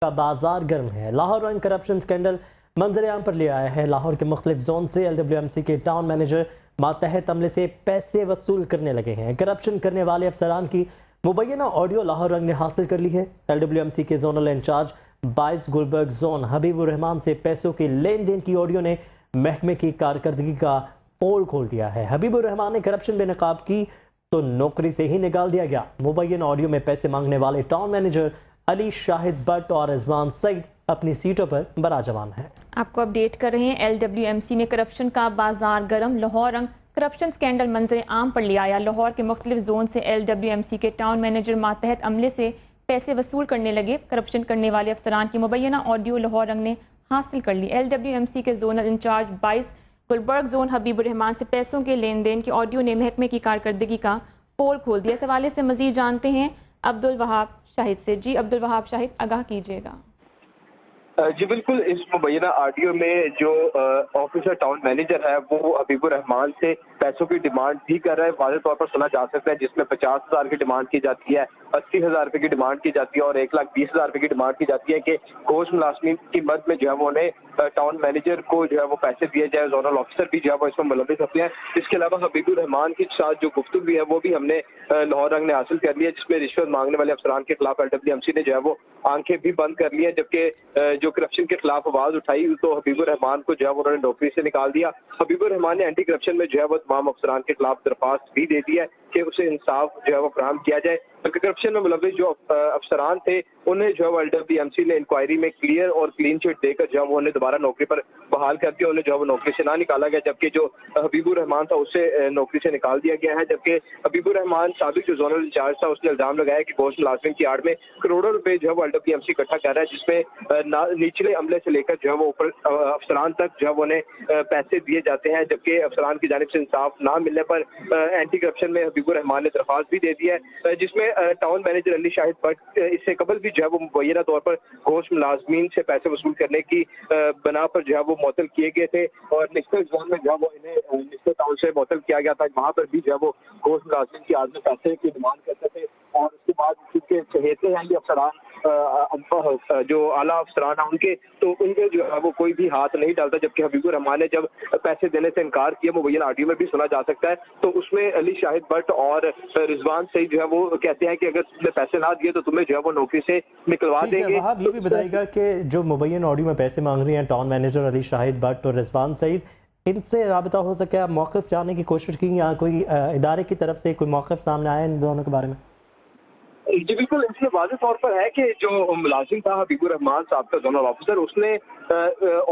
کا بازار گرم ہے۔ لاہور رنگ کرپشن سکینڈل منظر عام پر لے آیا ہے۔ لاہور کے مختلف زون سے LWMC کے ٹاؤن مینیجر ماتحت عملے سے پیسے وصول کرنے لگے ہیں۔ کرپشن کرنے والے افسران کی مبینہ آڈیو لاہور رنگ نے حاصل کر لی ہے۔ LWMC کے زونل انچارج 22 گلبرگ زون حبیب الرحمان سے پیسوں کے لین دین کی آڈیو نے محکمے کی کارکردگی کا پول کھول دیا ہے۔ حبیب الرحمان نے کرپشن بے نقاب کی تو نوکری سے ہی نکال دیا گیا۔ مبینہ آڈیو میں پیسے مانگنے والے town manager Ali Shahid but اور رضوان سعید اپنی سیٹوں پر براجمان ہیں۔ آپ کو اپڈیٹ کر رہے ہیں۔ LWMC میں کرپشن کا بازار گرم، لاہور رنگ کرپشن سکینڈل منظر عام پر لے آیا۔ لاہور کے مختلف زون سے LWMC کے ٹاؤن مینیجر ماتحت عملے سے پیسے وصول کرنے لگے۔ کرپشن کرنے والے افسران کی مبینہ آڈیو لاہور رنگ نے حاصل کر لی۔ LWMC کے زونل انچارج 22 گلبرگ زون حبیب الرحمان سے پیسوں کے لین دین کی آڈیو نے محکمے کی کارکردگی کا پول کھول دیا۔ اس حوالے سے مزید جانتے ہیں عبدالوہاب شاہد سے۔ جی عبدالوہاب شاہد، آگاہ کیجیے گا۔ جی بالکل، اس مبینہ آڈیو میں جو آفیسر ٹاؤن مینیجر ہے وہ حبیب الرحمان سے پیسوں کی ڈیمانڈ بھی کر رہا ہے، واضح طور پر سنا جا سکتا ہے، جس میں 50,000 کی ڈیمانڈ کی جاتی ہے، 80,000 روپے کی ڈیمانڈ کی جاتی ہے اور 1,20,000 روپے کی ڈیمانڈ کی جاتی ہے کہ گوشت ملازمین کی مد میں جو ہے وہ انہیں ٹاؤن مینیجر کو جو ہے وہ پیسے دیے جائے۔ زونل آفیسر بھی جو ہے وہ اس میں ملوث ہوتے ہیں۔ اس کے علاوہ حبیب الرحمان کے ساتھ جو گفتگو ہے وہ بھی ہم نے لاہور رنگ نے حاصل کر لی ہے، جس میں رشوت مانگنے والے افسران کے خلاف LWMC نے جو ہے وہ آنکھیں بھی بند کر لی ہیں، جبکہ جو کرپشن کے خلاف آواز اٹھائی تو حبیب الرحمان کو جو ہے انہوں نے نوکری سے نکال دیا۔ حبیب الرحمان نے اینٹی کرپشن میں جو ہے وہ تمام افسران کے خلاف درخواست بھی دے دی ہے کہ اسے انصاف جو ہے وہ فراہم کیا جائے۔ کرپشن میں ملوث جو افسران تھے انہیں جو ہے LWMC نے انکوائری میں کلیئر اور کلین چٹ دے کر جو ہے وہ انہیں دوبارہ نوکری پر بحال کر دیا، انہیں جو ہے وہ نوکری سے نہ نکالا گیا، جبکہ جو حبیب الرحمان تھا اسے نوکری سے نکال دیا گیا ہے۔ جبکہ حبیب الرحمان سابق جو زونل انچارج تھا اس نے الزام لگایا کہ گوشت ملازمین کی آڑ میں کروڑوں روپے جو ہے وہ LWMC اکٹھا کر رہا ہے، جس میں نچلے عملے سے لے کر جو ہے وہ اوپر افسران تک جو ہے وہ انہیں پیسے دیے جاتے ہیں، جبکہ افسران کی جانب سے انصاف نہ ملنے پر اینٹی کرپشن میں حبیب الرحمان نے درخواست بھی دے دی ہے، جس میں ٹاؤن مینیجر علی شاہد بٹ اس سے قبل بھی جو ہے وہ مبینہ طور پر گوشت ملازمین سے پیسے وصول کرنے کی بنا پر جو ہے وہ معطل کیے گئے تھے اور نسبت زون میں جو ہے وہ انہیں نسبت ٹاؤن سے معطل کیا گیا تھا، وہاں پر بھی جو ہے وہ گوشت ملازمین کی آڑ میں پیسے کی ڈیمانڈ کرتے تھے اور اس کے بعد چونکہ چہیتے ہیں یہ افسران جو اعلیٰ افسران ہیں ان کے، تو ان کے جو ہے وہ کوئی بھی ہاتھ نہیں ڈالتا، جبکہ حبیب الرحمان نے جب پیسے دینے سے انکار کیا، مبینہ آڈیو میں بھی سنا جا سکتا ہے، تو اس میں علی شاہد بٹ اور رضوان سعید جو ہے وہ کہتے ہیں کہ اگر تم نے پیسے نہ دیے تو تمہیں جو ہے وہ نوکری سے نکلوا دیں گے۔ وہاں یہ بھی بتائے گا کہ جو مبین آڈیو میں پیسے مانگ رہی ہیں town manager Ali Shahid but اور رضوان سعید، ان سے رابطہ ہو سکے، آپ موقف جاننے کی کوشش کی یا کوئی ادارے کی طرف سے کوئی موقف سامنے آیا ان دونوں کے بارے میں؟ جی بالکل، اس میں واضح طور پر ہے کہ جو ملازم تھا حبیب الرحمان صاحب کا زونل آفیسر، اس نے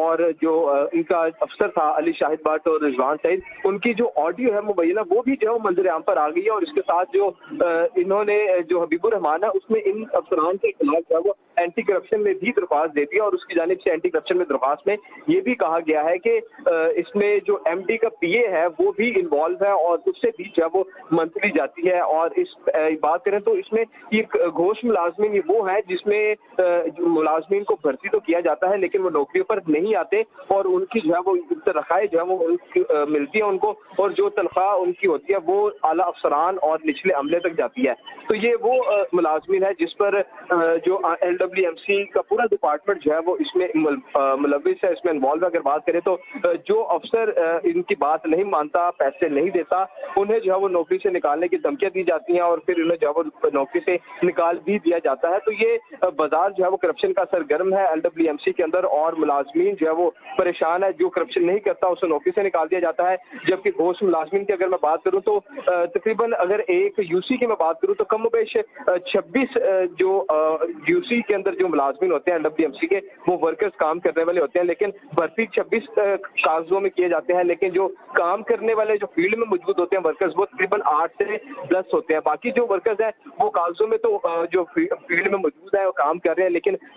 اور جو ان کا افسر تھا علی شاہد بٹ اور رضوان سعید، ان کی جو آڈیو ہے مبینہ وہ بھی جو ہے منظر عام پر آ گئی ہے اور اس کے ساتھ جو انہوں نے جو حبیب الرحمان ہے اس میں ان افسران کے خلاف جو ہے وہ اینٹی کرپشن میں بھی درخواست دے دی اور اس کی جانب سے اینٹی کرپشن میں درخواست میں یہ بھی کہا گیا ہے کہ اس میں جو MD کا PA ہے وہ بھی انوالو ہے اور اس سے بھی جو ہے وہ منتلی جاتی ہے، اور اس بات کریں تو اس میں یہ گوشت ملازمین یہ وہ ہے جس میں ملازمین کو بھرتی تو کیا جاتا ہے لیکن وہ نوکریوں پر نہیں آتے اور ان کی جو ہے وہ تنخواہیں جو ہے وہ ملتی ہیں ان کو، اور جو تنخواہ ان کی ہوتی ہے وہ اعلیٰ افسران اور نچلے عملے تک جاتی ہے۔ تو یہ وہ ملازمین ہے جس پر جو LWMC کا پورا ڈپارٹمنٹ جو ہے وہ اس میں ملوث ہے، اس میں انوالو ہے۔ اگر بات کریں تو جو افسر ان کی بات نہیں مانتا، پیسے نہیں دیتا، انہیں جو ہے وہ نوکری سے نکالنے کی دھمکیاں دی جاتی ہیں اور پھر انہیں جو ہے وہ نوکری سے نکال بھی دیا جاتا ہے۔ تو یہ بازار جو ہے وہ کرپشن کا سرگرم ہے LWMC کے اندر اور ملازمین جو ہے وہ پریشان ہے، جو کرپشن نہیں کرتا اسے نوکری سے نکال دیا جاتا ہے، جبکہ گوشت ملازمین کی اگر میں بات کروں تو تقریباً اگر ایک UC کی میں بات کروں تو کم و بیش 26 جو UC کے اندر جو ملازمین ہوتے ہیں LWMC کے وہ ورکرز کام کرنے والے ہوتے ہیں، لیکن بھرتی 26 کاغذوں میں کیے جاتے ہیں، لیکن جو کام کرنے والے جو فیلڈ میں موجود ہوتے ہیں ورکرز وہ تقریباً 8 سے 10 ہوتے ہیں۔ باقی جو ورکرز ہیں وہ کاغذوں میں تو جو فیلڈ میں موجود ہے وہ کام کر رہے ہیں لیکن